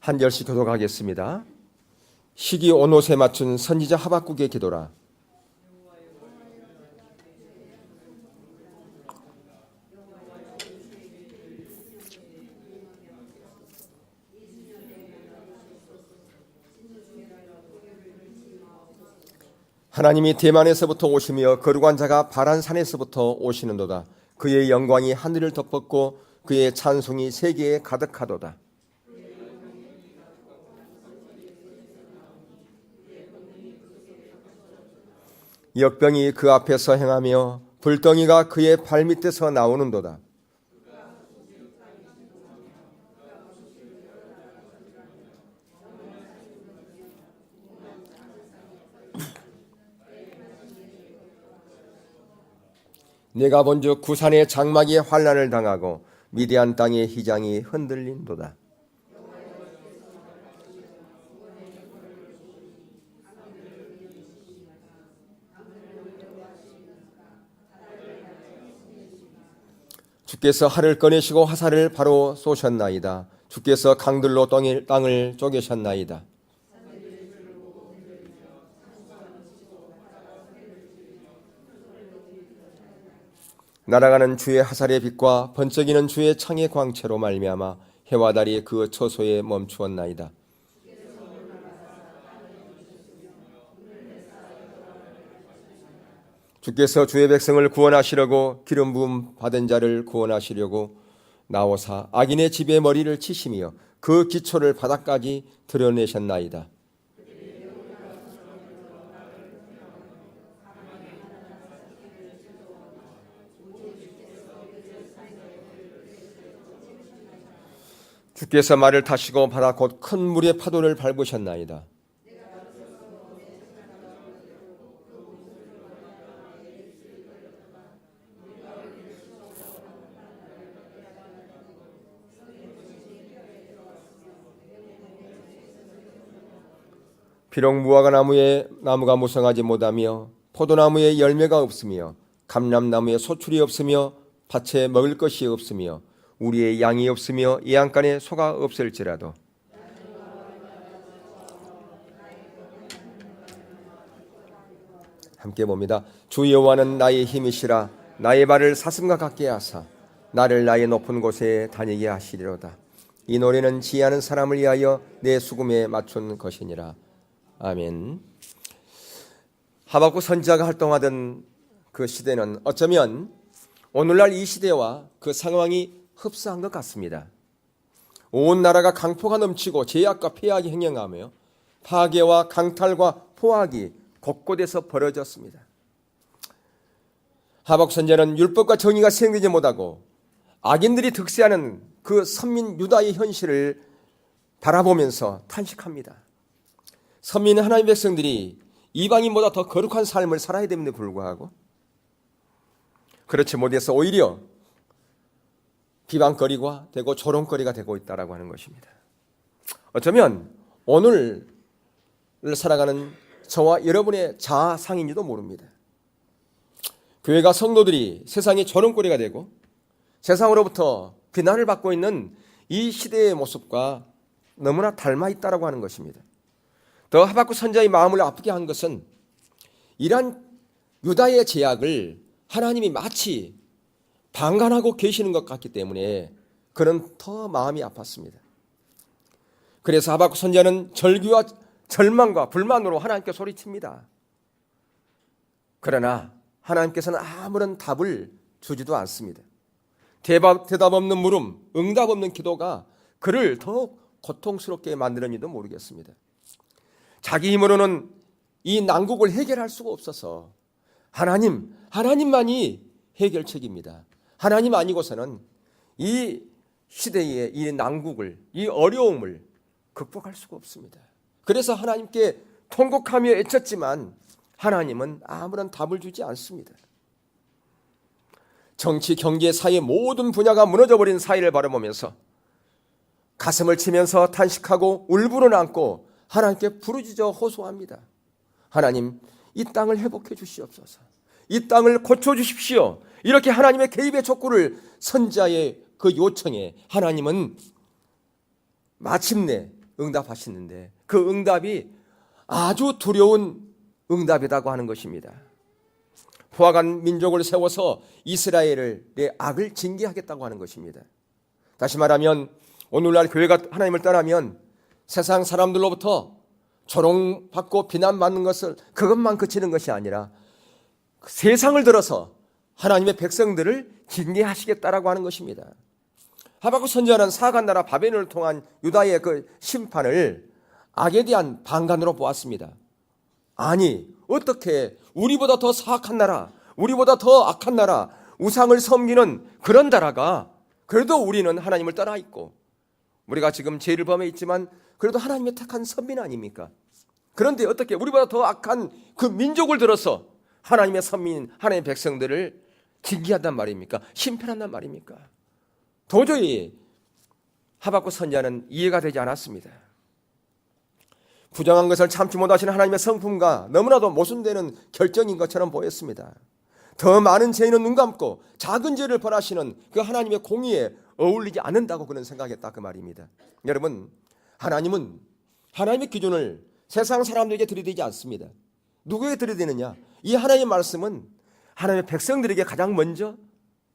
한 절씩 교독하겠습니다. 시기 온옷에 맞춘 선지자 하박국의 기도라. 하나님이 대만에서부터 오시며 거룩한 자가 바란 산에서부터 오시는도다. 그의 영광이 하늘을 덮었고 그의 찬송이 세계에 가득하도다. 역병이 그 앞에서 행하며 불덩이가 그의 발밑에서 나오는도다. 내가 본즉 구산의 장막이 환난을 당하고 미디안 땅의 희장이 흔들린도다. 주께서 활을 꺼내시고 화살을 바로 쏘셨나이다. 주께서 강들로 땅을 쪼개셨나이다. 날아가는 주의 화살의 빛과 번쩍이는 주의 창의 광채로 말미암아 해와 달이 그 처소에 멈추었나이다. 주께서 주의 백성을 구원하시려고 기름 부음 받은 자를 구원하시려고 나오사 악인의 집에 머리를 치시며 그 기초를 바닥까지 드러내셨나이다. 주께서 말을 타시고 바다 곧 큰 물의 파도를 밟으셨나이다. 비록 무화과 나무가 무성하지 못하며 포도나무에 열매가 없으며 감람나무에 소출이 없으며 밭에 먹을 것이 없으며 우리의 양이 없으며 예양간에 소가 없을지라도 함께 봅니다. 주 여호와는 나의 힘이시라. 나의 발을 사슴과 같게 하사 나를 나의 높은 곳에 다니게 하시리로다. 이 노래는 지혜하는 사람을 위하여 내 수금에 맞춘 것이니라. 아멘. 하박국 선지자가 활동하던 그 시대는 어쩌면 오늘날 이 시대와 그 상황이 흡사한 것 같습니다. 온 나라가 강포가 넘치고 제약과 폐악이 행행하며 파괴와 강탈과 포악이 곳곳에서 벌어졌습니다. 하박국 선지자는 율법과 정의가 시행되지 못하고 악인들이 득세하는 그 선민 유다의 현실을 바라보면서 탄식합니다. 선민 하나님의 백성들이 이방인보다 더 거룩한 삶을 살아야 됨에도 불구하고 그렇지 못해서 오히려 비방거리가 되고 조롱거리가 되고 있다라고 하는 것입니다. 어쩌면 오늘 살아가는 저와 여러분의 자아상인지도 모릅니다. 교회가 성도들이 세상의 조롱거리가 되고 세상으로부터 비난을 받고 있는 이 시대의 모습과 너무나 닮아 있다라고 하는 것입니다. 더 하박국 선지자의 마음을 아프게 한 것은 이러한 유다의 제약을 하나님이 마치 방관하고 계시는 것 같기 때문에 그는 더 마음이 아팠습니다. 그래서 하박국 선지자는 절규와 절망과 불만으로 하나님께 소리칩니다. 그러나 하나님께서는 아무런 답을 주지도 않습니다. 대답 없는 물음, 응답 없는 기도가 그를 더욱 고통스럽게 만드는지도 모르겠습니다. 자기 힘으로는 이 난국을 해결할 수가 없어서 하나님만이 해결책입니다. 하나님 아니고서는 이 시대의 이 난국을, 이 어려움을 극복할 수가 없습니다. 그래서 하나님께 통곡하며 애쳤지만 하나님은 아무런 답을 주지 않습니다. 정치, 경제, 사회 모든 분야가 무너져버린 사회를 바라보면서 가슴을 치면서 탄식하고 울부를 안고 하나님께 부르짖어 호소합니다. 하나님, 이 땅을 회복해 주시옵소서. 이 땅을 고쳐주십시오. 이렇게 하나님의 개입의 촉구를 선지자의 그 요청에 하나님은 마침내 응답하시는데 그 응답이 아주 두려운 응답이라고 하는 것입니다. 포악한 민족을 세워서 이스라엘의 악을 징계하겠다고 하는 것입니다. 다시 말하면 오늘날 교회가 하나님을 떠나면 세상 사람들로부터 조롱받고 비난받는 것을 그것만 그치는 것이 아니라 세상을 들어서 하나님의 백성들을 징계하시겠다라고 하는 것입니다. 하박국 선지자는 사악한 나라 바벨론을 통한 유다의 그 심판을 악에 대한 방관으로 보았습니다. 아니, 어떻게 우리보다 더 사악한 나라, 우리보다 더 악한 나라, 우상을 섬기는 그런 나라가 그래도 우리는 하나님을 떠나 있고 우리가 지금 죄를 범해 있지만 그래도 하나님의 택한 선민 아닙니까? 그런데 어떻게 우리보다 더 악한 그 민족을 들어서 하나님의 선민, 하나님의 백성들을 징계한단 말입니까? 심판한단 말입니까? 도저히 하박국 선지자는 이해가 되지 않았습니다. 부정한 것을 참지 못하시는 하나님의 성품과 너무나도 모순되는 결정인 것처럼 보였습니다. 더 많은 죄인은 눈 감고 작은 죄를 벌하시는 그 하나님의 공의에 어울리지 않는다고 그는 생각했다 그 말입니다. 여러분, 하나님은 하나님의 기준을 세상 사람들에게 들이대지 않습니다. 누구에게 들이대느냐? 이 하나님의 말씀은 하나님의 백성들에게 가장 먼저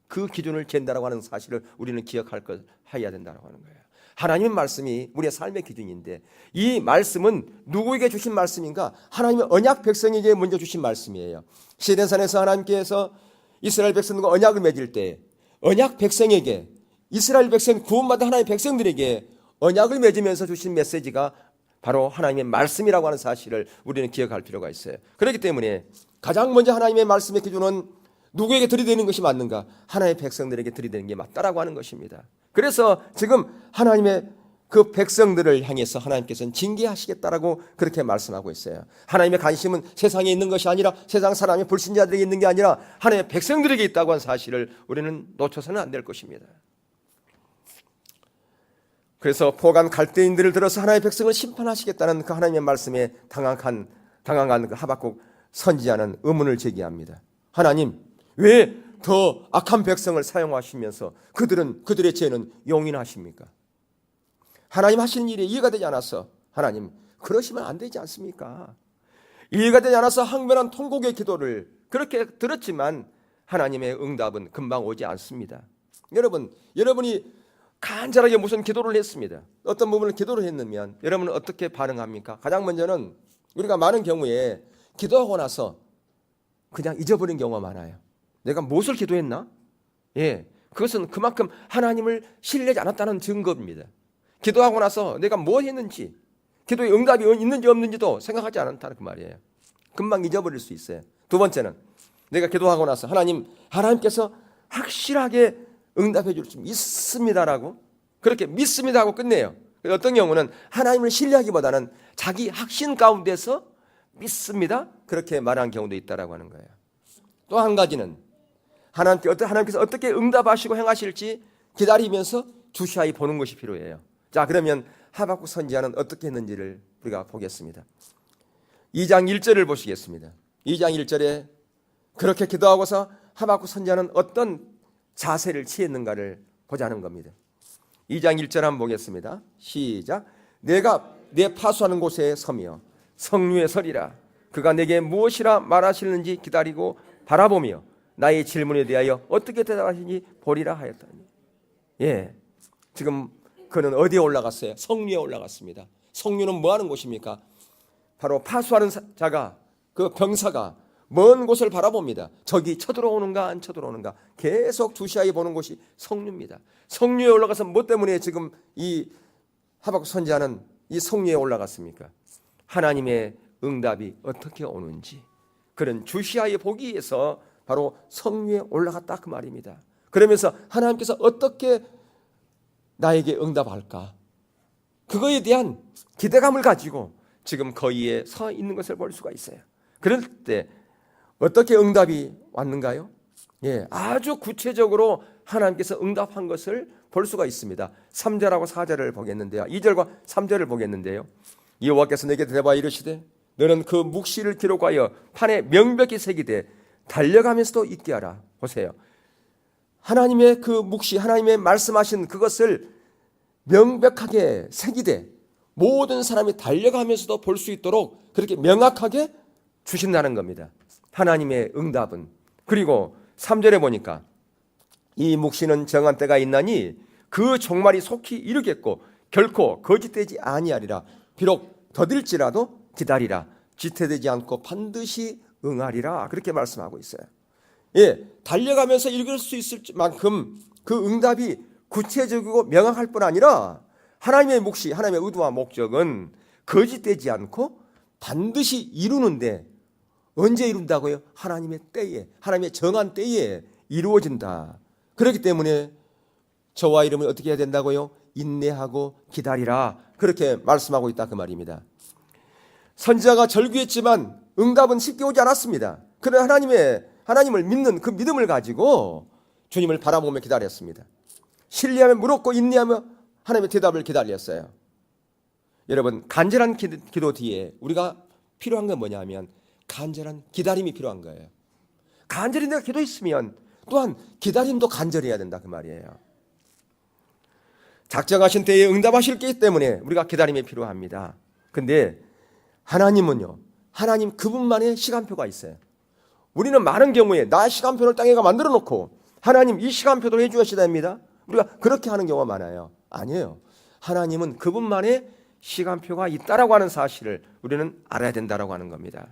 그 기준을 잰다라고 하는 사실을 우리는 기억할 것 해야 된다고 하는 거예요. 하나님의 말씀이 우리의 삶의 기준인데 이 말씀은 누구에게 주신 말씀인가? 하나님의 언약 백성에게 먼저 주신 말씀이에요. 시내산에서 하나님께서 이스라엘 백성들과 언약을 맺을 때 언약 백성에게 이스라엘 백성 구원받은 하나님의 백성들에게 언약을 맺으면서 주신 메시지가 바로 하나님의 말씀이라고 하는 사실을 우리는 기억할 필요가 있어요. 그렇기 때문에 가장 먼저 하나님의 말씀의 기준은 누구에게 들이대는 것이 맞는가? 하나님의 백성들에게 들이대는 게 맞다라고 하는 것입니다. 그래서 지금 하나님의 그 백성들을 향해서 하나님께서는 징계하시겠다라고 그렇게 말씀하고 있어요. 하나님의 관심은 세상에 있는 것이 아니라 세상 사람의 불신자들에게 있는 게 아니라 하나님의 백성들에게 있다고 하는 사실을 우리는 놓쳐서는 안 될 것입니다. 그래서 포간 갈대인들을 들어서 하나님의 백성을 심판하시겠다는 그 하나님의 말씀에 당황한 그 하박국 선지자는 의문을 제기합니다. 하나님, 왜 더 악한 백성을 사용하시면서 그들의 죄는 용인하십니까? 하나님 하시는 일이 이해가 되지 않아서 하나님 그러시면 안 되지 않습니까? 이해가 되지 않아서 항변한 통곡의 기도를 그렇게 들었지만 하나님의 응답은 금방 오지 않습니다. 여러분이 간절하게 무슨 기도를 했습니다. 어떤 부분을 기도를 했으면 여러분은 어떻게 반응합니까? 가장 먼저는 우리가 많은 경우에 기도하고 나서 그냥 잊어버린 경우가 많아요. 내가 무엇을 기도했나? 그것은 그만큼 하나님을 신뢰하지 않았다는 증거입니다. 기도하고 나서 내가 뭘 했는지, 기도에 응답이 있는지 없는지도 생각하지 않았다는 그 말이에요. 금방 잊어버릴 수 있어요. 두 번째는 내가 기도하고 나서 하나님께서 확실하게 응답해 줄 수 있습니다라고 그렇게 믿습니다 하고 끝내요. 어떤 경우는 하나님을 신뢰하기보다는 자기 확신 가운데서 믿습니다 그렇게 말하는 경우도 있다라고 하는 거예요. 또 한 가지는 하나님께서 어떻게 응답하시고 행하실지 기다리면서 주시하여 보는 것이 필요해요. 자, 그러면 하박국 선지자는 어떻게 했는지를 우리가 보겠습니다. 2장 1절을 보시겠습니다. 2장 1절에 그렇게 기도하고서 하박국 선지자는 어떤 자세를 취했는가를 보자는 겁니다. 2장 1절 한번 보겠습니다. 시작. 내가 내 파수하는 곳에 서며 성류에 서리라. 그가 내게 무엇이라 말하시는지 기다리고 바라보며 나의 질문에 대하여 어떻게 대답하시는지 보리라 하였더니. 지금 그는 어디에 올라갔어요? 성류에 올라갔습니다. 성류는 뭐 하는 곳입니까? 바로 파수하는 자가, 그 병사가 먼 곳을 바라봅니다. 적이 쳐들어오는가 안 쳐들어오는가 계속 주시하여 보는 곳이 성류입니다. 성류에 올라가서 뭐 때문에 지금 이 하박국 선지자는 이 성류에 올라갔습니까? 하나님의 응답이 어떻게 오는지 그런 주시하여 보기 위해서 바로 성류에 올라갔다 그 말입니다. 그러면서 하나님께서 어떻게 나에게 응답할까? 그거에 대한 기대감을 가지고 지금 거기에 서 있는 것을 볼 수가 있어요. 그럴 때 어떻게 응답이 왔는가요? 아주 구체적으로 하나님께서 응답한 것을 볼 수가 있습니다. 3절하고 4절을 보겠는데요. 2절과 3절을 보겠는데요. 여호와께서 내게 대답하여 이르시되 너는 그 묵시를 기록하여 판에 명백히 새기되 달려가면서도 잊게 하라. 보세요. 하나님의 그 묵시, 하나님의 말씀하신 그것을 명백하게 새기되 모든 사람이 달려가면서도 볼 수 있도록 그렇게 명확하게 주신다는 겁니다. 하나님의 응답은. 그리고 3절에 보니까 이 묵시는 정한 때가 있나니 그 종말이 속히 이르겠고 결코 거짓되지 아니하리라. 비록 더딜지라도 기다리라. 지체되지 않고 반드시 응하리라. 그렇게 말씀하고 있어요. 예, 달려가면서 읽을 수 있을 만큼 그 응답이 구체적이고 명확할 뿐 아니라 하나님의 묵시, 하나님의 의도와 목적은 거짓되지 않고 반드시 이루는데 언제 이룬다고요? 하나님의 때에, 하나님의 정한 때에 이루어진다. 그렇기 때문에 저와 이름을 어떻게 해야 된다고요? 인내하고 기다리라. 그렇게 말씀하고 있다 그 말입니다. 선지자가 절규했지만 응답은 쉽게 오지 않았습니다. 그러나 하나님을 믿는 그 믿음을 가지고 주님을 바라보며 기다렸습니다. 신뢰하며 물었고 인내하며 하나님의 대답을 기다렸어요. 여러분, 간절한 기도 뒤에 우리가 필요한 건 뭐냐면 간절한 기다림이 필요한 거예요. 간절히 내가 기도했으면 또한 기다림도 간절해야 된다 그 말이에요. 작정하신 때에 응답하실 기 때문에 우리가 기다림이 필요합니다. 근데 하나님은요, 하나님 그분만의 시간표가 있어요. 우리는 많은 경우에 나의 시간표를 땅에가 만들어 놓고 하나님 이 시간표도 해주셔야 됩니다. 우리가 그렇게 하는 경우가 많아요. 아니에요. 하나님은 그분만의 시간표가 있다라고 하는 사실을 우리는 알아야 된다라고 하는 겁니다.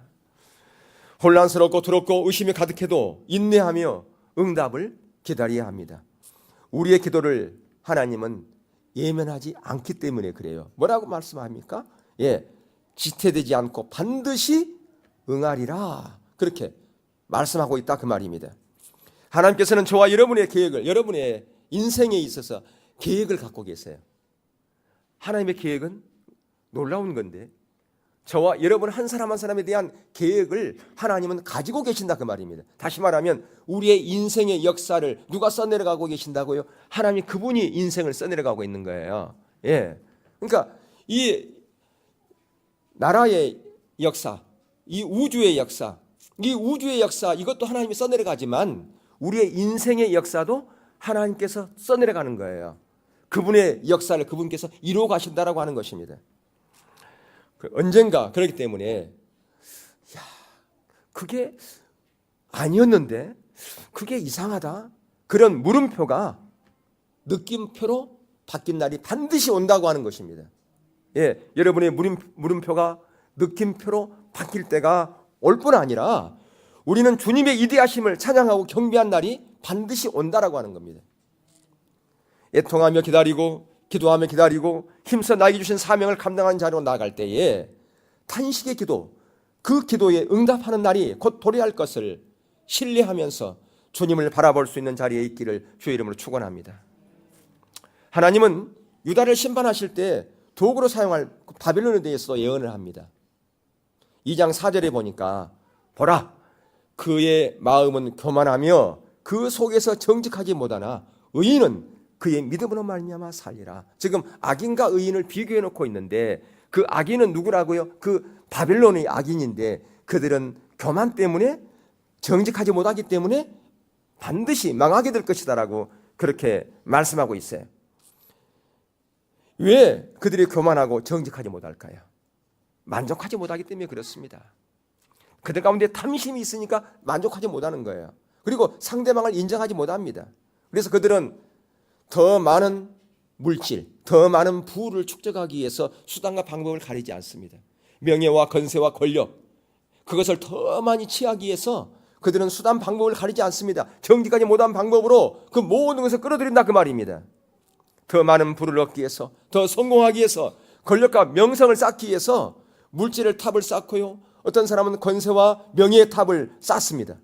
혼란스럽고 두렵고 의심이 가득해도 인내하며 응답을 기다려야 합니다. 우리의 기도를 하나님은 예면하지 않기 때문에 그래요. 뭐라고 말씀합니까? 예, 지체되지 않고 반드시 응하리라. 그렇게 말씀하고 있다 그 말입니다. 하나님께서는 저와 여러분의 계획을, 여러분의 인생에 있어서 계획을 갖고 계세요. 하나님의 계획은 놀라운 건데 저와 여러분 한 사람 한 사람에 대한 계획을 하나님은 가지고 계신다 그 말입니다. 다시 말하면 우리의 인생의 역사를 누가 써내려가고 계신다고요? 하나님 그분이 인생을 써내려가고 있는 거예요. 예, 그러니까 이 나라의 역사, 이 우주의 역사, 이것도 하나님이 써내려가지만 우리의 인생의 역사도 하나님께서 써내려가는 거예요. 그분의 역사를 그분께서 이루어 가신다라고 하는 것입니다. 언젠가 그렇기 때문에 그게 아니었는데 그게 이상하다. 그런 물음표가 느낌표로 바뀐 날이 반드시 온다고 하는 것입니다. 예, 여러분의 물음표가 느낌표로 바뀔 때가 올 뿐 아니라 우리는 주님의 이대하심을 찬양하고 경배한 날이 반드시 온다라고 하는 겁니다. 애통하며 기다리고 기도하며 기다리고 힘써 나에게 주신 사명을 감당하는 자리로 나아갈 때에 탄식의 기도, 그 기도에 응답하는 날이 곧 도래할 것을 신뢰하면서 주님을 바라볼 수 있는 자리에 있기를 주의 이름으로 축원합니다. 하나님은 유다를 심판하실 때 도구로 사용할 바벨론에 대해서도 예언을 합니다. 2장 4절에 보니까 보라, 그의 마음은 교만하며 그 속에서 정직하지 못하나 의인은 그의 믿음으로 말미암아 살리라. 지금 악인과 의인을 비교해 놓고 있는데 그 악인은 누구라고요? 그 바벨론의 악인인데 그들은 교만 때문에 정직하지 못하기 때문에 반드시 망하게 될 것이다라고 그렇게 말씀하고 있어요. 왜 그들이 교만하고 정직하지 못할까요? 만족하지 못하기 때문에 그렇습니다. 그들 가운데 탐심이 있으니까 만족하지 못하는 거예요. 그리고 상대방을 인정하지 못합니다. 그래서 그들은 더 많은 물질, 더 많은 부를 축적하기 위해서 수단과 방법을 가리지 않습니다. 명예와 건세와 권력, 그것을 더 많이 취하기 위해서 그들은 수단 방법을 가리지 않습니다. 정직하지 못한 방법으로 그 모든 것을 끌어들인다 그 말입니다. 더 많은 부를 얻기 위해서, 더 성공하기 위해서, 권력과 명성을 쌓기 위해서 물질의 탑을 쌓고요. 어떤 사람은 건세와 명예의 탑을 쌓습니다.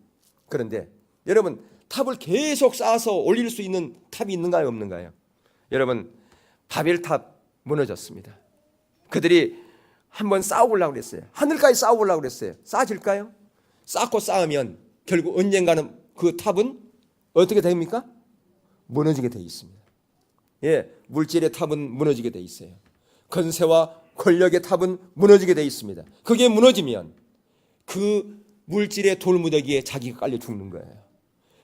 그런데 여러분, 탑을 계속 쌓아서 올릴 수 있는 탑이 있는가요, 없는가요? 여러분, 바벨탑 무너졌습니다. 그들이 한번 쌓아보려고 그랬어요. 하늘까지 쌓아보려고 그랬어요. 쌓아질까요? 쌓고 쌓으면 결국 언젠가는 그 탑은 어떻게 됩니까? 무너지게 되어 있습니다. 예, 물질의 탑은 무너지게 되어 있어요. 건세와 권력의 탑은 무너지게 되어 있습니다. 그게 무너지면 그 물질의 돌무더기에 자기가 깔려 죽는 거예요.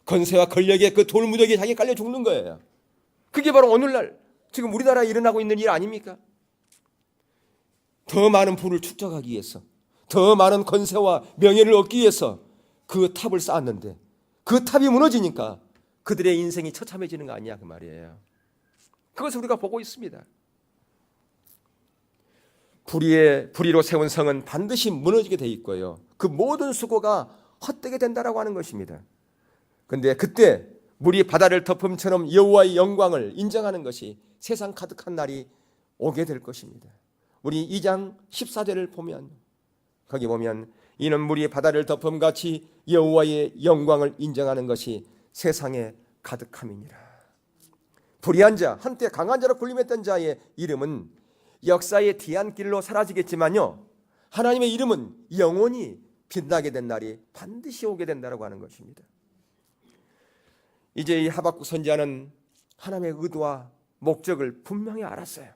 건세와 권력의 그 돌무더기에 자기가 깔려 죽는 거예요. 그게 바로 오늘날 지금 우리나라에 일어나고 있는 일 아닙니까? 더 많은 부를 축적하기 위해서, 더 많은 권세와 명예를 얻기 위해서 그 탑을 쌓았는데 그 탑이 무너지니까 그들의 인생이 처참해지는 거 아니야 그 말이에요. 그것을 우리가 보고 있습니다. 불의로 세운 성은 반드시 무너지게 돼 있고요. 그 모든 수고가 헛되게 된다라고 하는 것입니다. 그런데 그때 물이 바다를 덮음처럼 여호와의 영광을 인정하는 것이 세상 가득한 날이 오게 될 것입니다. 우리 2장 14절을 보면 거기 보면 이는 물이 바다를 덮음같이 여호와의 영광을 인정하는 것이 세상에 가득함이니라. 불의한 자, 한때 강한 자로 군림했던 자의 이름은 역사의 뒤안길로 사라지겠지만요, 하나님의 이름은 영원히 빛나게 된 날이 반드시 오게 된다고 하는 것입니다. 이제 이 하박국 선지자는 하나님의 의도와 목적을 분명히 알았어요.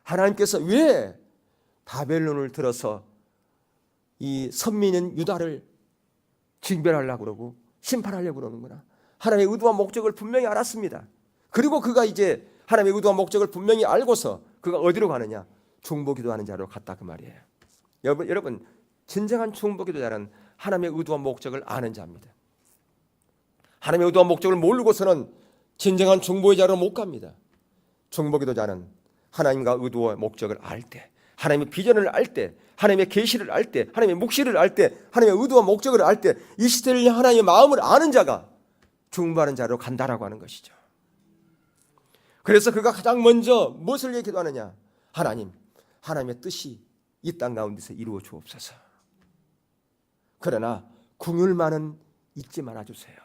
하나님께서 왜 바벨론을 들어서 이 선민인 유다를 징별하려고 그러고 심판하려고 그러는구나. 하나님의 의도와 목적을 분명히 알았습니다. 그리고 그가 이제 하나님의 의도와 목적을 분명히 알고서 그가 어디로 가느냐? 중보기도하는 자로 갔다 그 말이에요. 여러분 진정한 중보기도자는 하나님의 의도와 목적을 아는 자입니다. 하나님의 의도와 목적을 모르고서는 진정한 중보의 자로 못 갑니다. 중보기도자는 하나님과 의도와 목적을 알 때, 하나님의 비전을 알 때, 하나님의 계시를 알 때, 하나님의 묵시를 알 때, 하나님의 의도와 목적을 알 때, 이 시대를 하나님의 마음을 아는 자가 중보하는 자로 간다라고 하는 것이죠. 그래서 그가 가장 먼저 무엇을 기도하느냐? 하나님의 뜻이 이 땅 가운데서 이루어 주옵소서. 그러나 궁율만은 잊지 말아 주세요.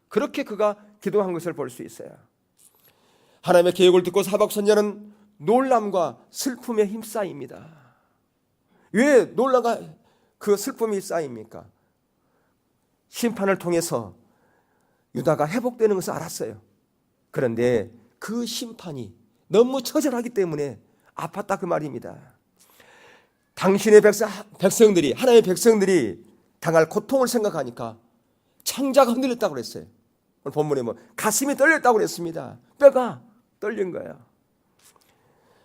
그렇게 그가 기도한 것을 볼 수 있어요. 하나님의 계획을 듣고 하박국 선지자는 놀람과 슬픔에 힘싸입니다. 왜 놀람과 그 슬픔이 쌓입니까? 심판을 통해서 유다가 회복되는 것을 알았어요. 그런데 그 심판이 너무 처절하기 때문에 아팠다 그 말입니다. 당신의 백성들이, 하나님의 백성들이 당할 고통을 생각하니까 창자가 흔들렸다고 그랬어요. 오늘 본문에 가슴이 떨렸다고 그랬습니다. 뼈가 떨린 거예요.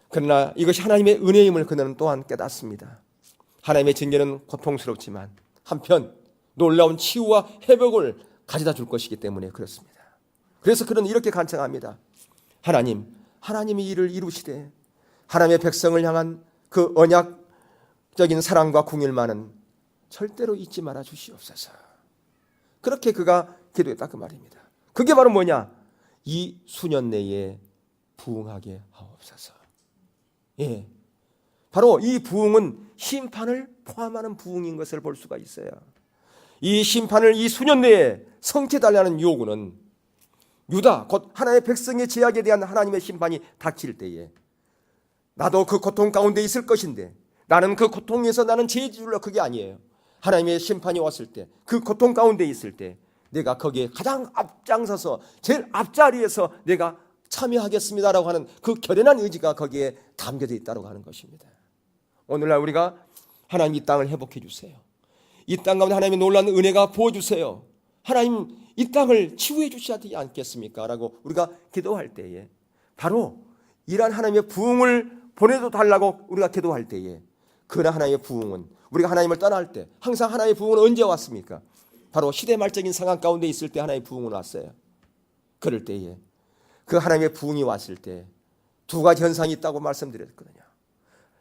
그러나 이것이 하나님의 은혜임을 그는 또한 깨닫습니다. 하나님의 징계는 고통스럽지만 한편 놀라운 치유와 회복을 가져다 줄 것이기 때문에 그렇습니다. 그래서 그는 이렇게 간청합니다. 하나님이 이를 이루시되 하나님의 백성을 향한 그 언약적인 사랑과 궁율만은 절대로 잊지 말아 주시옵소서. 그렇게 그가 기도했다 그 말입니다. 그게 바로 뭐냐? 이 수년 내에 부흥하게 하옵소서. 바로 이 부흥은 심판을 포함하는 부흥인 것을 볼 수가 있어요. 이 심판을 이 수년 내에 성취달라는 요구는 유다 곧 하나님의 백성의 죄악에 대한 하나님의 심판이 닥칠 때에 나도 그 고통 가운데 있을 것인데 나는 그 고통에서 나는 죄질러 그게 아니에요. 하나님의 심판이 왔을 때 그 고통 가운데 있을 때 내가 거기에 가장 앞장서서 제일 앞자리에서 내가 참여하겠습니다라고 하는 그 결연한 의지가 거기에 담겨져 있다고 하는 것입니다. 오늘날 우리가 하나님 이 땅을 회복해 주세요. 이 땅 가운데 하나님의 놀라운 은혜가 부어주세요. 하나님 이 땅을 치유해 주셔야 되지 않겠습니까? 라고 우리가 기도할 때에 바로 이러한 하나님의 부흥을 보내도 달라고 우리가 기도할 때에 그러나 하나님의 부흥은 우리가 하나님을 떠날 때 항상 하나님의 부흥은 언제 왔습니까? 바로 시대 말적인 상황 가운데 있을 때 하나님의 부흥은 왔어요. 그럴 때에 그 하나님의 부흥이 왔을 때 두 가지 현상이 있다고 말씀드렸거든요.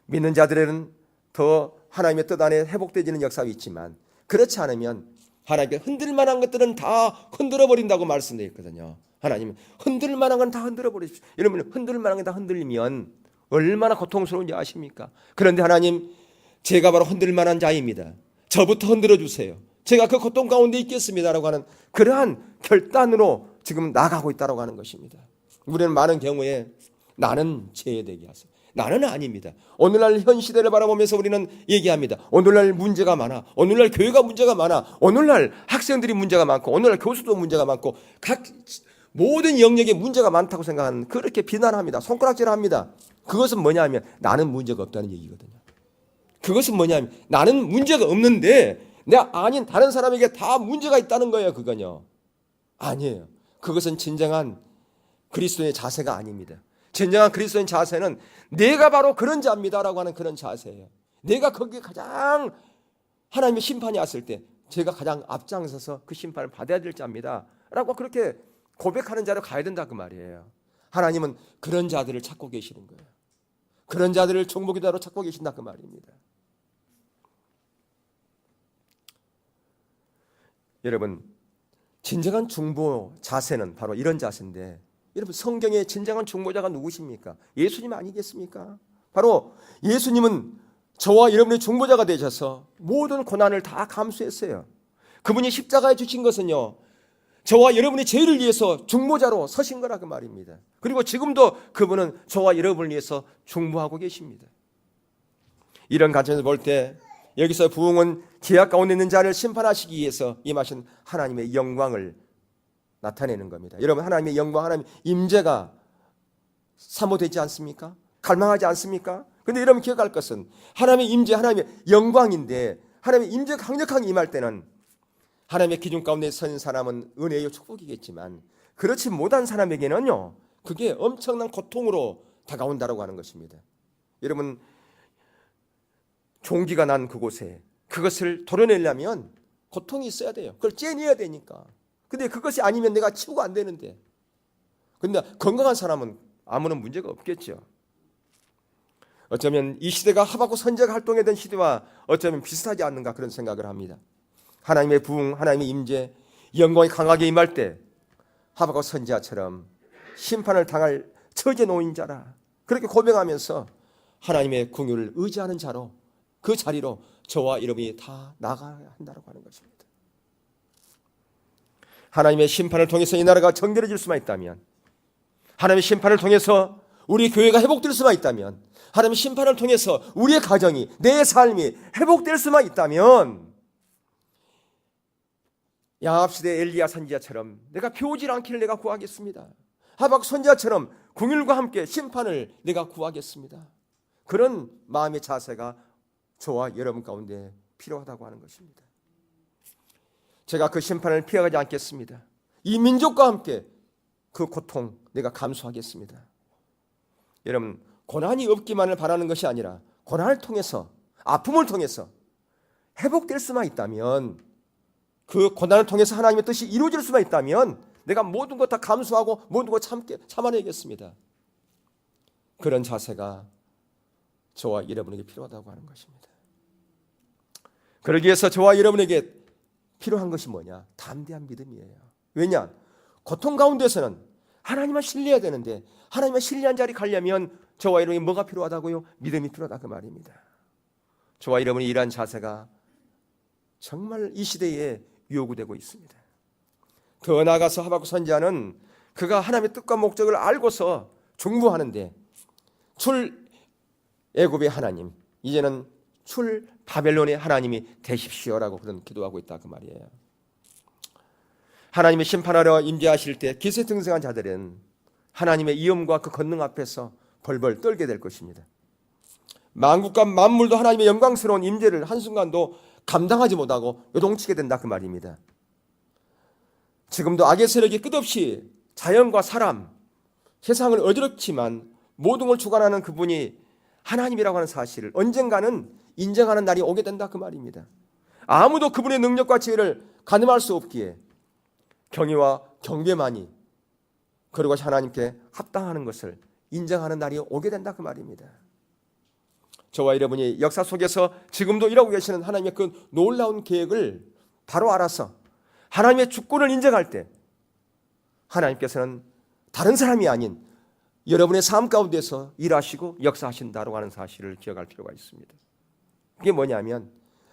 믿는 자들에는 더 하나님의 뜻 안에 회복되지는 역사가 있지만 그렇지 않으면 하나님께 흔들 만한 것들은 다 흔들어 버린다고 말씀드렸거든요. 하나님은 흔들 만한 건 다 흔들어 버리십시오. 여러분 흔들 만한 건 다 흔들리면 얼마나 고통스러운지 아십니까? 그런데 하나님 제가 바로 흔들 만한 자입니다. 저부터 흔들어 주세요. 제가 그 고통 가운데 있겠습니다라고 하는 그러한 결단으로 지금 나가고 있다고 하는 것입니다. 우리는 많은 경우에 나는 제외되게 하세요. 나는 아닙니다. 오늘날 현 시대를 바라보면서 우리는 얘기합니다. 오늘날 문제가 많아. 오늘날 교회가 문제가 많아. 오늘날 학생들이 문제가 많고 오늘날 교수도 문제가 많고 각 모든 영역에 문제가 많다고 생각하는 그렇게 비난합니다. 손가락질합니다. 그것은 뭐냐 하면 나는 문제가 없다는 얘기거든요. 그것은 뭐냐 하면 나는 문제가 없는데 내가 아닌 다른 사람에게 다 문제가 있다는 거예요. 그건요. 아니에요. 그것은 진정한 그리스도의 자세가 아닙니다. 진정한 그리스도인 자세는 내가 바로 그런 자입니다라고 하는 그런 자세예요. 내가 거기에 가장 하나님의 심판이 왔을 때 제가 가장 앞장서서 그 심판을 받아야 될 자입니다 라고 그렇게 고백하는 자로 가야 된다 그 말이에요. 하나님은 그런 자들을 찾고 계시는 거예요. 그런 자들을 중보기도자로 찾고 계신다 그 말입니다. 여러분, 진정한 중보 자세는 바로 이런 자세인데, 여러분 성경의 진정한 중보자가 누구십니까? 예수님 아니겠습니까? 바로 예수님은 저와 여러분의 중보자가 되셔서 모든 고난을 다 감수했어요. 그분이 십자가에 주신 것은요, 저와 여러분의 죄를 위해서 중보자로 서신 거라 그 말입니다. 그리고 지금도 그분은 저와 여러분을 위해서 중보하고 계십니다. 이런 관점에서 볼 때 여기서 부흥은 죄악 가운데 있는 자를 심판하시기 위해서 임하신 하나님의 영광을 나타내는 겁니다. 여러분, 하나님의 영광, 하나님의 임재가 사모되지 않습니까? 갈망하지 않습니까? 그런데 여러분 기억할 것은 하나님의 임재, 하나님의 영광인데, 하나님의 임재가 강력하게 임할 때는 하나님의 기준 가운데 선 사람은 은혜요 축복이겠지만, 그렇지 못한 사람에게는요, 그게 엄청난 고통으로 다가온다고 하는 것입니다. 여러분, 종기가 난 그곳에 그것을 도려내려면 고통이 있어야 돼요. 그걸 째내야 되니까. 근데 그것이 아니면 내가 치유가 안 되는데, 근데 건강한 사람은 아무런 문제가 없겠죠. 어쩌면 이 시대가 하박국 선지자가 활동했던 시대와 어쩌면 비슷하지 않는가 그런 생각을 합니다. 하나님의 부흥, 하나님의 임재, 영광이 강하게 임할 때 하박국 선지자처럼 심판을 당할 처지에 놓인 자라 그렇게 고백하면서 하나님의 긍휼을 의지하는 자로 그 자리로 저와 여러분이 다 나가야 한다고 하는 것입니다. 하나님의 심판을 통해서 이 나라가 정결해질 수만 있다면, 하나님의 심판을 통해서 우리 교회가 회복될 수만 있다면, 하나님의 심판을 통해서 우리의 가정이, 내 삶이 회복될 수만 있다면, 야합시대 엘리야 선지자처럼 내가 비 오질 않기를 내가 구하겠습니다. 하박국 선지자처럼 긍휼과 함께 심판을 내가 구하겠습니다. 그런 마음의 자세가 저와 여러분 가운데 필요하다고 하는 것입니다. 제가 그 심판을 피해가지 않겠습니다. 이 민족과 함께 그 고통 내가 감수하겠습니다. 여러분, 고난이 없기만을 바라는 것이 아니라 고난을 통해서, 아픔을 통해서 회복될 수만 있다면, 그 고난을 통해서 하나님의 뜻이 이루어질 수만 있다면 내가 모든 것 다 감수하고 모든 것 참아내겠습니다. 그런 자세가 저와 여러분에게 필요하다고 하는 것입니다. 그러기 위해서 저와 여러분에게 필요한 것이 뭐냐? 담대한 믿음이에요. 왜냐? 고통 가운데서는 하나님만 신뢰해야 되는데, 하나님만 신뢰한 자리 가려면 저와 여러분이 뭐가 필요하다고요? 믿음이 필요하다 그 말입니다. 저와 여러분이 이러한 자세가 정말 이 시대에 요구되고 있습니다. 더 나아가서 하박국 선지자는 그가 하나님의 뜻과 목적을 알고서 중보하는데, 출애굽의 하나님, 이제는 출 바벨론의 하나님이 되십시오라고 그런 기도하고 있다 그 말이에요. 하나님의 심판하러 임재하실 때 기세등등한 자들은 하나님의 이엄과 그 권능 앞에서 벌벌 떨게 될 것입니다. 만국과 만물도 하나님의 영광스러운 임재를 한순간도 감당하지 못하고 요동치게 된다 그 말입니다. 지금도 악의 세력이 끝없이 자연과 사람, 세상을 어지럽지만 모든 걸 주관하는 그분이 하나님이라고 하는 사실을 언젠가는 인정하는 날이 오게 된다 그 말입니다. 아무도 그분의 능력과 지혜를 가늠할 수 없기에 경외와 경배만이, 그리고 하나님께 합당하는 것을 인정하는 날이 오게 된다 그 말입니다. 저와 여러분이 역사 속에서 지금도 일하고 계시는 하나님의 그 놀라운 계획을 바로 알아서 하나님의 주권을 인정할 때, 하나님께서는 다른 사람이 아닌 여러분의 삶 가운데서 일하시고 역사하신다고 하는 사실을 기억할 필요가 있습니다. 그게 뭐냐면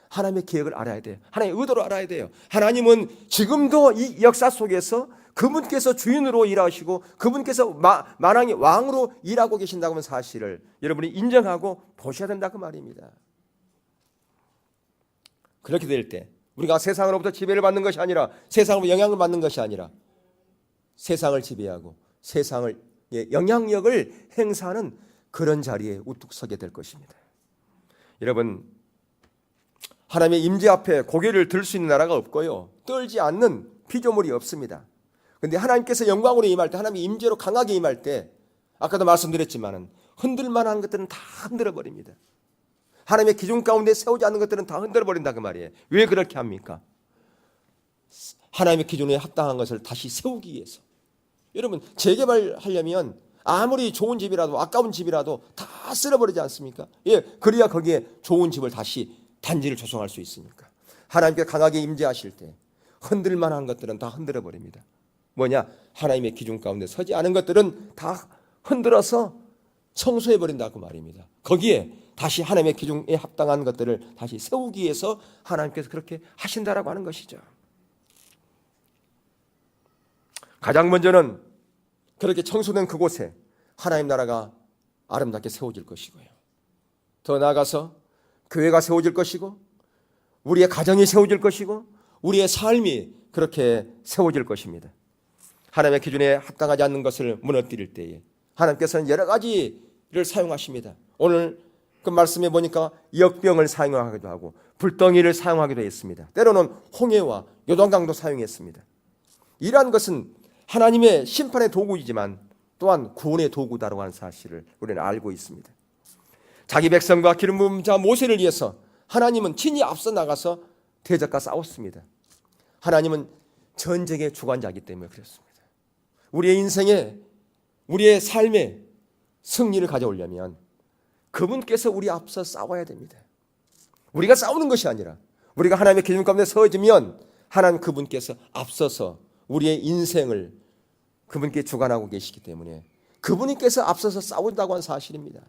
하나님의 계획을 알아야 돼요. 하나님의 의도를 알아야 돼요. 하나님은 지금도 이 역사 속에서 그분께서 주인으로 일하시고 그분께서 만왕의 왕으로 일하고 계신다고 하는 사실을 여러분이 인정하고 보셔야 된다 그 말입니다. 그렇게 될 때 우리가 세상으로부터 지배를 받는 것이 아니라, 세상으로 영향을 받는 것이 아니라 세상을 지배하고 세상을 영향력을 행사하는 그런 자리에 우뚝 서게 될 것입니다. 여러분, 하나님의 임재 앞에 고개를 들 수 있는 나라가 없고요, 떨지 않는 피조물이 없습니다. 그런데 하나님께서 영광으로 임할 때, 하나님의 임재로 강하게 임할 때 아까도 말씀드렸지만 흔들만한 것들은 다 흔들어버립니다. 하나님의 기준 가운데 세우지 않는 것들은 다 흔들어버린다 그 말이에요. 왜 그렇게 합니까? 하나님의 기준에 합당한 것을 다시 세우기 위해서. 여러분, 재개발하려면 아무리 좋은 집이라도 아까운 집이라도 다 쓸어버리지 않습니까? 예, 그래야 거기에 좋은 집을 다시 단지를 조성할 수 있으니까. 하나님께 강하게 임재하실 때 흔들만한 것들은 다 흔들어버립니다. 뭐냐? 하나님의 기준 가운데 서지 않은 것들은 다 흔들어서 청소해버린다 그 말입니다. 거기에 다시 하나님의 기준에 합당한 것들을 다시 세우기 위해서 하나님께서 그렇게 하신다라고 하는 것이죠. 가장 먼저는 그렇게 청소된 그곳에 하나님 나라가 아름답게 세워질 것이고요. 더 나아가서 교회가 세워질 것이고 우리의 가정이 세워질 것이고 우리의 삶이 그렇게 세워질 것입니다. 하나님의 기준에 합당하지 않는 것을 무너뜨릴 때에 하나님께서는 여러 가지를 사용하십니다. 오늘 그 말씀에 보니까 역병을 사용하기도 하고 불덩이를 사용하기도 했습니다. 때로는 홍해와 요단강도 사용했습니다. 이러한 것은 하나님의 심판의 도구이지만 또한 구원의 도구다라고 하는 사실을 우리는 알고 있습니다. 자기 백성과 기름 부은 자 모세를 위해서 하나님은 친히 앞서 나가서 대적과 싸웠습니다. 하나님은 전쟁의 주관자이기 때문에 그렇습니다. 우리의 인생에 우리의 삶에 승리를 가져오려면 그분께서 우리 앞서 싸워야 됩니다. 우리가 싸우는 것이 아니라 우리가 하나님의 기준 가운데 서어지면 하나님 그분께서 앞서서 우리의 인생을 그분께 주관하고 계시기 때문에 그분께서 앞서서 싸운다고 한 사실입니다.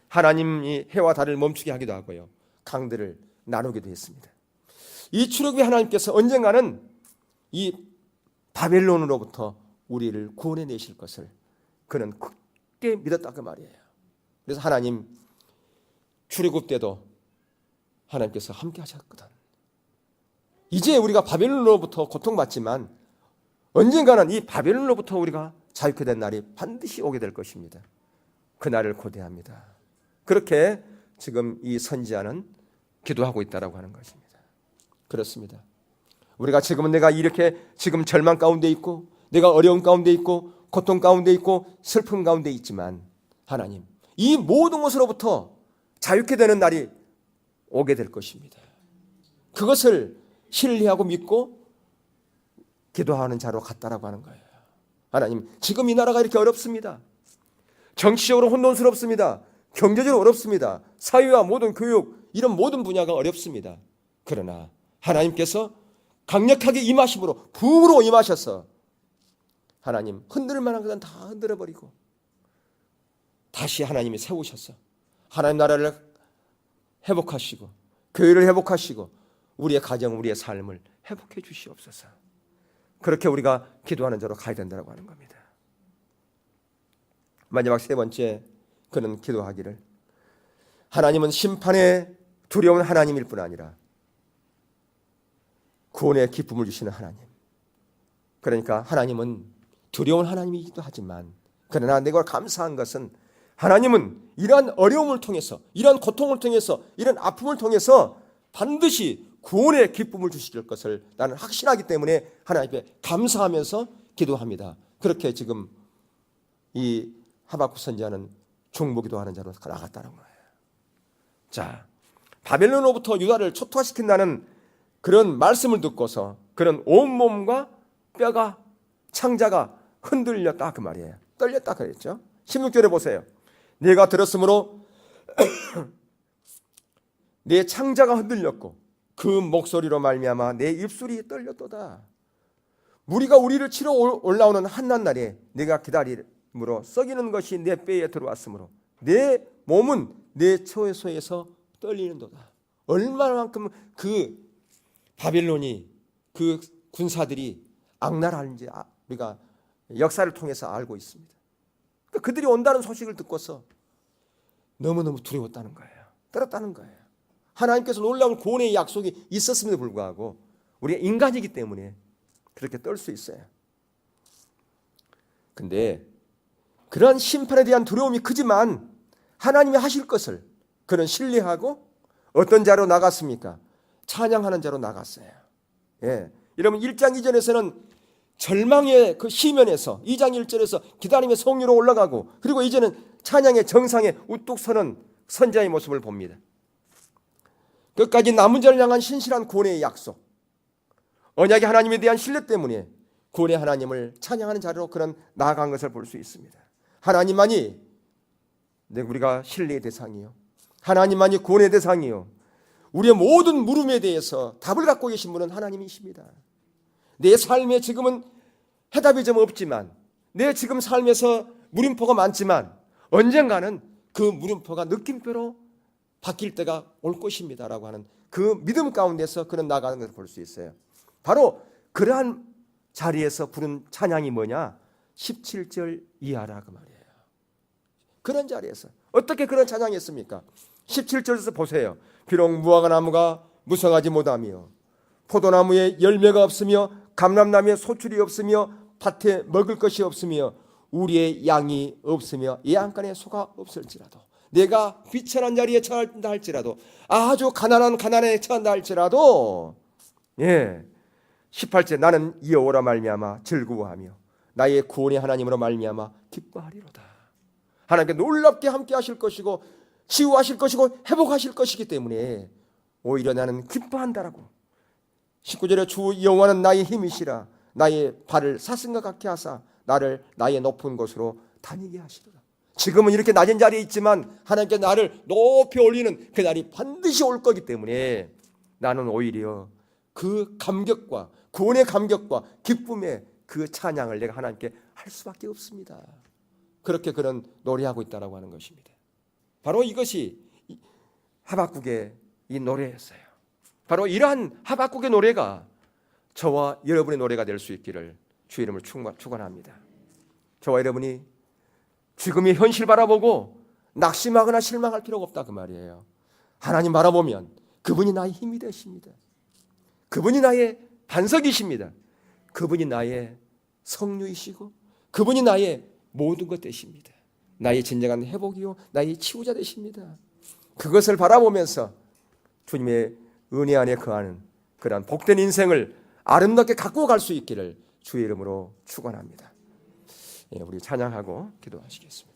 하나님이 해와 달을 멈추게 하기도 하고요. 강들을 나누기도 했습니다. 이 출애굽의 하나님께서 언젠가는 이 바벨론으로부터 우리를 구원해 내실 것을 그는 굳게 믿었다 그 말이에요. 그래서 하나님 출애굽 때도 하나님께서 함께 하셨거든. 이제 우리가 바벨론으로부터 고통받지만 언젠가는 이 바벨론으로부터 우리가 자유케 된 날이 반드시 오게 될 것입니다. 그 날을 고대합니다. 그렇게 지금 이 선지자는 기도하고 있다라고 하는 것입니다. 그렇습니다. 우리가 지금은 내가 이렇게 지금 절망 가운데 있고 내가 어려움 가운데 있고 고통 가운데 있고 슬픔 가운데 있지만 하나님 이 모든 것으로부터 자유케 되는 날이 오게 될 것입니다. 그것을 신뢰하고 믿고 기도하는 자로 갔다라고 하는 거예요. 하나님 지금 이 나라가 이렇게 어렵습니다. 정치적으로 혼돈스럽습니다. 경제적으로 어렵습니다. 사회와 모든 교육 이런 모든 분야가 어렵습니다. 그러나 하나님께서 강력하게 임하심으로 부으로 임하셔서 하나님 흔들 만한 것은 다 흔들어버리고 다시 하나님이 세우셔서 하나님 나라를 회복하시고 교회를 회복하시고 우리의 가정 우리의 삶을 회복해 주시옵소서. 그렇게 우리가 기도하는 자로 가야 된다고 하는 겁니다. 마지막 세 번째 그는 기도하기를 하나님은 심판에 두려운 하나님일 뿐 아니라 구원의 기쁨을 주시는 하나님. 그러니까 하나님은 두려운 하나님이기도 하지만 그러나 내가 감사한 것은 하나님은 이러한 어려움을 통해서 이러한 고통을 통해서 이런 아픔을 통해서 반드시 구원의 기쁨을 주실 것을 나는 확신하기 때문에 하나님께 감사하면서 기도합니다. 그렇게 지금 이 하박국 선지자는 중보기도하는 자로 나갔다는 거예요. 자, 바벨론으로부터 유다를 초토화시킨다는 그런 말씀을 듣고서 그런 온몸과 뼈가 창자가 흔들렸다 그 말이에요. 떨렸다 그랬죠. 16절에 보세요. 내가 들었으므로 내 창자가 흔들렸고 그 목소리로 말미암아 내 입술이 떨렸도다. 무리가 우리를 치러 올라오는 한낮 날에 내가 기다림으로 썩이는 것이 내 뼈에 들어왔으므로 내 몸은 내 처소에서 떨리는도다. 얼마만큼 그 바벨론이 그 군사들이 악랄한지 우리가 역사를 통해서 알고 있습니다. 그러니까 그들이 온다는 소식을 듣고서 너무너무 두려웠다는 거예요. 떨었다는 거예요. 하나님께서 놀라운 구원의 약속이 있었음에도 불구하고 우리가 인간이기 때문에 그렇게 떨 수 있어요. 근데 그러한 심판에 대한 두려움이 크지만 하나님이 하실 것을 그는 신뢰하고 어떤 자로 나갔습니까? 찬양하는 자로 나갔어요. 예. 여러분 1장 2절에서는 절망의 그 시면에서 2장 1절에서 기다림의 성류로 올라가고, 그리고 이제는 찬양의 정상에 우뚝 서는 선자의 모습을 봅니다. 끝까지 남은 자를 향한 신실한 구원의 약속, 언약의 하나님에 대한 신뢰 때문에 구원의 하나님을 찬양하는 자리로 그런 나아간 것을 볼 수 있습니다. 하나님만이 우리가 신뢰의 대상이요, 하나님만이 구원의 대상이요, 우리의 모든 물음에 대해서 답을 갖고 계신 분은 하나님이십니다. 내 삶에 지금은 해답이 좀 없지만, 내 지금 삶에서 물음표가 많지만 언젠가는 그 물음표가 느낌표로 바뀔 때가 올 것입니다라고 하는 그 믿음 가운데서 그런 나가는 것을 볼 수 있어요. 바로 그러한 자리에서 부른 찬양이 뭐냐? 17절 이하라 그 말이에요. 그런 자리에서 어떻게 그런 찬양이 있습니까? 17절에서 보세요. 비록 무화과 나무가 무성하지 못하며 포도나무에 열매가 없으며 감람나무에 소출이 없으며 밭에 먹을 것이 없으며 우리의 양이 없으며 양간에 소가 없을지라도, 내가 비천한 자리에 처한다 할지라도, 아주 가난한 가난에 처한다 할지라도, 18절 나는 여호와로 말미암아 즐거워하며 나의 구원의 하나님으로 말미암아 기뻐하리로다. 하나님께 놀랍게 함께 하실 것이고 치유하실 것이고 회복하실 것이기 때문에 오히려 나는 기뻐한다라고. 19절에 주 여호와는 나의 힘이시라 나의 발을 사슴과 같게 하사 나를 나의 높은 곳으로 다니게 하시리라. 지금은 이렇게 낮은 자리에 있지만 하나님께 나를 높이 올리는 그 날이 반드시 올 거기 때문에 나는 오히려 그 감격과 구원의 감격과 기쁨의 그 찬양을 내가 하나님께 할 수밖에 없습니다. 그렇게 그런 노래하고 있다라고 하는 것입니다. 바로 이것이 하박국의 이 노래였어요. 바로 이러한 하박국의 노래가 저와 여러분의 노래가 될 수 있기를 주의 이름을 축원합니다. 저와 여러분이 지금의 현실 바라보고 낙심하거나 실망할 필요가 없다 그 말이에요. 하나님 바라보면 그분이 나의 힘이 되십니다. 그분이 나의 반석이십니다. 그분이 나의 성류이시고 그분이 나의 모든 것 되십니다. 나의 진정한 회복이요 나의 치유자 되십니다. 그것을 바라보면서 주님의 은혜 안에 거하는 그러한 복된 인생을 아름답게 갖고 갈 수 있기를 주의 이름으로 축원합니다. 우리 찬양하고 기도하시겠습니다.